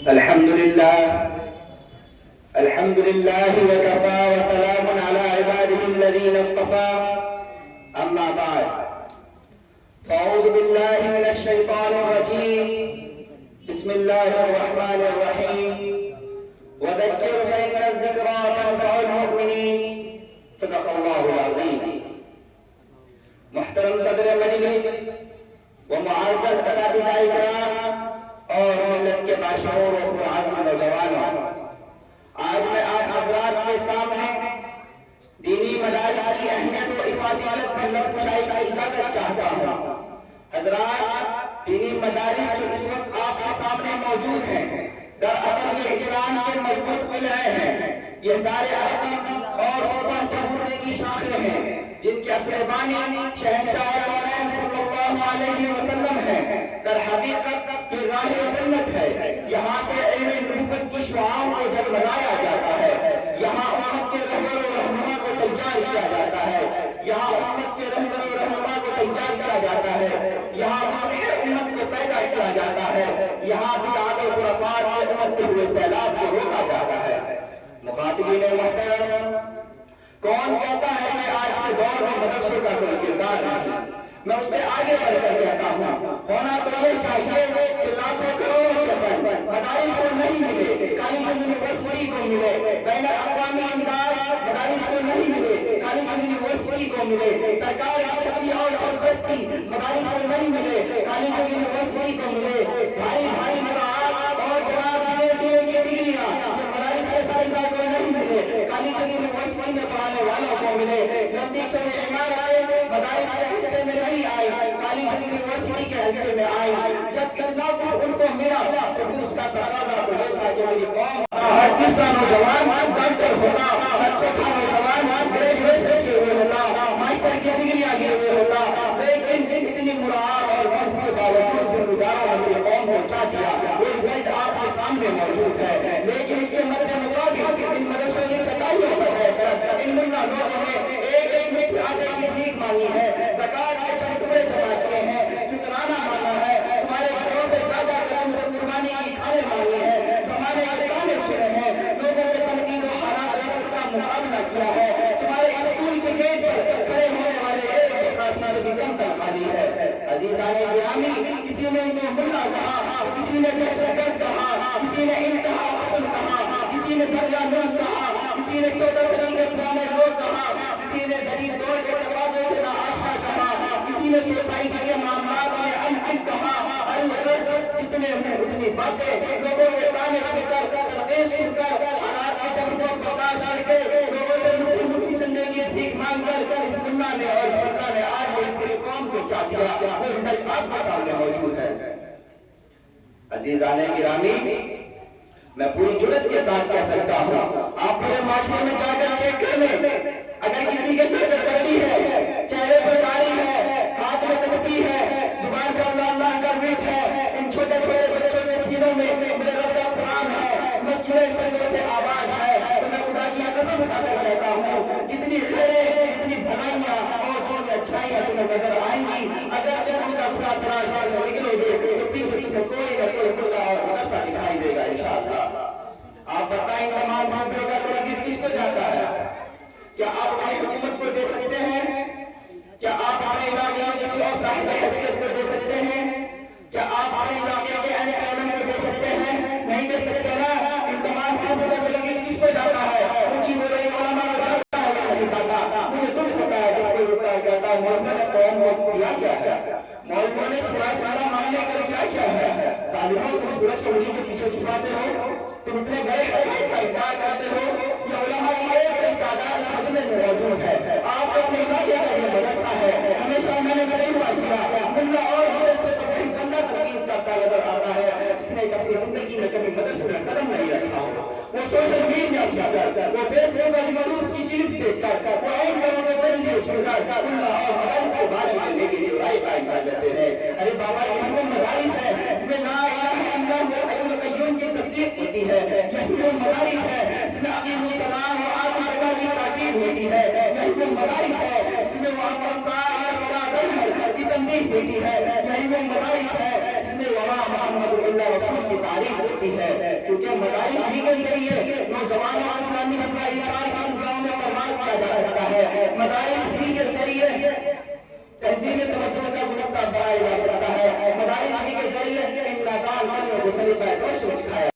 الحمد لله وكفى وسلام على عباده الذين اصطفى أما بعد فأعوذ بالله من الشيطان الرجيم بسم الله الرحمن الرحيم وذكر فإن الذكرى تنفع المؤمنين صدق الله العظيم. محترم صدر مجلس و معزز اساتذہ اکرام اور ملت کے باشعور و پرعزم نوجوانوں، آج میں آپ حضرات کے سامنے دینی مدارس کی اہمیت و افادیت پر لبکشائی کی اجازت چاہتا ہوں. حضرات، دینی مدارس جو اس وقت آپ کے سامنے موجود ہیں دراصل یہ اسلام کے مضبوط قلعے ہیں. یہ دار ارقم اور سلطان چبوترے کی شاخیں ہیں جن کے اصل بانی شہنشاہ کونین صلی اللہ علیہ وسلم ہیں. در حقیقت یہ راہ جنت ہے. یہاں سے علم نبوت کی شعاعوں کو جگمگایا جاتا ہے. یہاں امت کے رہبر و رہنما کو تیار کیا جاتا ہے. یہاں امت کے رہبر و رہنما کو تیار کیا جاتا ہے. یہاں امت کو پیدا کیا جاتا ہے. یہاں بدعات و خرافات کے ابھرتے ہوئے سیلاب کو روکا جاتا ہے. مخاطبین محترم، کون کہتا ہے کہ آج کے دور میں مدرسوں کا کوئی کردار نہیں؟ میں اس سے آگے بڑھ کر کہتا ہوں ہونا تو یہ چاہیے کہ لاکھوں کروڑوں کے فنڈ مدارس کو نہیں ملے، کالج یونیورسٹی کو ملے، بین الاقوامی امداد مدارس کو نہیں ملے، کالج یونیورسٹی کو ملے، سرکار کی چھتری اور سرپرستی مدارس کو نہیں ملے، کالج یونیورسٹی کو ملے. بھائی بھائی مدارس اور جناب یہ ڈگریاں مدارس کے ساتھ کو نہیں ملے، کالج یونیورسٹی میں پڑھانے والوں کو ملے. لمبی چوڑی عمارتیں مدارس کے حصے میں نہیں آئی، کالج یونیورسٹی کے حصے میں آئی. جب اللہ کو ان کو ملا تو پھر اس کا تقاضا تو یہ تھا کہ میری قوم ہر تیسرا نوجوان ڈاکٹر ہوگا، ہر چوتھا نوجوان گریجویشن کیے ہوئے ہوگا، ماسٹر کی ڈگریاں لیے ہوئے ہوگا. لیکن اتنی مراعات اور فرض کے باوجود ان اداروں نے میری قوم کو کیا کیا وہ رزلٹ آپ کے سامنے موجود ہے. لیکن اس کے مد مقابل ان مدرسوں کی چٹائیوں پر بیٹھ کر ان ملا لوگوں نے ایک میٹھی آٹے کی بھیک مانگی ہے، زکات کے چند ٹکڑے جمع کیے ہیں، فطرانہ مانا ہے، تمہارے گھروں پہ جا جا کر ان سے قربانی کی کھانے مانگی ہے، زمانے کے گانے سنے ہیں، لوگوں کے تنقید و حالات کا مقابلہ کیا ہے. تمہارے اسکول کے گیٹ پر کھڑے ہونے والے ایک سے بھی کم تنخواہی ہے. عزیزان گرامی، کسی نے ان کو ملا کہا، کسی نے دہشت گرد کہا، کسی نے انتہا پسند کہا، کسی نے دریا نوز کہا، کسی نے 14 صدی کے پرانے لوگ کہا، کسی نے جدید دور کے تقاضوں سے ناآشنا کہا، کسی نے سوسائٹی کے معاملات میں انہم کہا. الغرض جتنے ہیں اتنی باتیں لوگوں کے تانے سن کر تلقین سن کر حالات کے چمکوں کو برداشت کر کے لوگوں سے مٹھی مٹھی چندے کی بھیک مانگ کر اس ملا نے اور اس ملا نے آج میری پوری قوم کو کیا کیا وہ رزلٹ آپ کے سامنے موجود ہے. عزیزان گرامی، میں پوری جرات کے ساتھ کہہ سکتا ہوں آپ پورے معاشرے میں جا کر چیک کر لیں، اگر کسی کے سر پر پگڑی ہے، چہرے پر داڑھی ہے، ہاتھ میں تسبیح ہے، زبان پر اللہ اللہ کا ورد ہے، ان چھوٹے چھوٹے بچوں کے سینوں میں میرے رب کا قرآن ہے، مسجدیں سجدوں سے آباد ہے، تو میں خدا کی قسم کھا کر کہتا ہوں جتنی خیریں، جتنی بھلائیاں اور جتنی اچھائیاں تمہیں نظر آئیں گی اگر تم ان کا خدا تلاش کر نکلو گے تو پیچھے سے کوئی نہ کوئی خدا اور مدرسہ دکھائی دے گا انشاءاللہ. آپ بتائیں تمام بھوپیوں کا ترغیب کس کو جاتا ہے؟ کیا آپ اپنی حکومت کو دے سکتے ہیں؟ کیا آپ اپنے علاقے میں کسی اور صاحب حیثیت کو دے سکتے ہیں؟ کیا آپ اپنے علاقے کے اہم پیمنٹ کو دے سکتے ہیں؟ نہیں دے سکتے نا. ان تمام بھوپیوں کا ترغیب کس کو جاتا ہے؟ اونچی بولے علماء کو جاتا ہے یا نہیں جاتا؟ مجھے دکھ ہوتا ہے جب کوئی اٹھتا ہے کہتا ہے مولوی نے قوم کو دیا کیا ہے؟ مولوی نے سورج چاندہ مانگنے کر کیا ہے؟ ظالموں تم سورج کو انہیں کے پیچھے چھپاتے ہو، تم اتنے بڑے حقائق کا انکار کرتے ہو. یہ علماء کی ایک بڑی تعداد اس مسئلے میں موجود ہے. آپ کو اپنے علاقے کا یہ مدرسہ ہے. ہمیشہ میں نے بڑی ہوا کیا ملا اور مدرسے تو بڑی بندہ تنقید کرتا نظر آتا ہے اس نے اپنی زندگی میں کبھی مدرسے میں قدم نہیں رکھا ہو. وہ سوشل میڈیا سے وہ فیس بک اور یوٹیوب کی کلپ دیکھ کر وہ ایک بڑوں کے تجزیے سن کر اللہ اور مدارس کے بارے میں دینے کے لیے رائے قائم کر لیتے ہیں. ارے بابا یہ ہم مدارس ہے، اس میں لا الہ الا اللہ حی القیوم کی تصدیق ہوتی ہے. یہی وہ مدارس ہے اس میں عقیم السلام و آخر رگا کی تاکید ہوتی ہے. یہی وہ مدارس ہے اس میں وہ افستا اور برادر کی تنبیہ ہوتی ہے. یہی وہ مدارس ہے اس میں وما اللہ رسول کی تعریف ہوتی ہے، کیونکہ مدارس ہی کے ذریعے نوجوانوں کو اسلامی ایثار کے انتظام میں پرواز کیا جا سکتا ہے، مدارس ہی کے ذریعے تہذیب تمدن کا گلدستہ بنایا جا سکتا ہے، مدارس ہی کے ذریعے انسان کو سلیقہ رسم سکھایا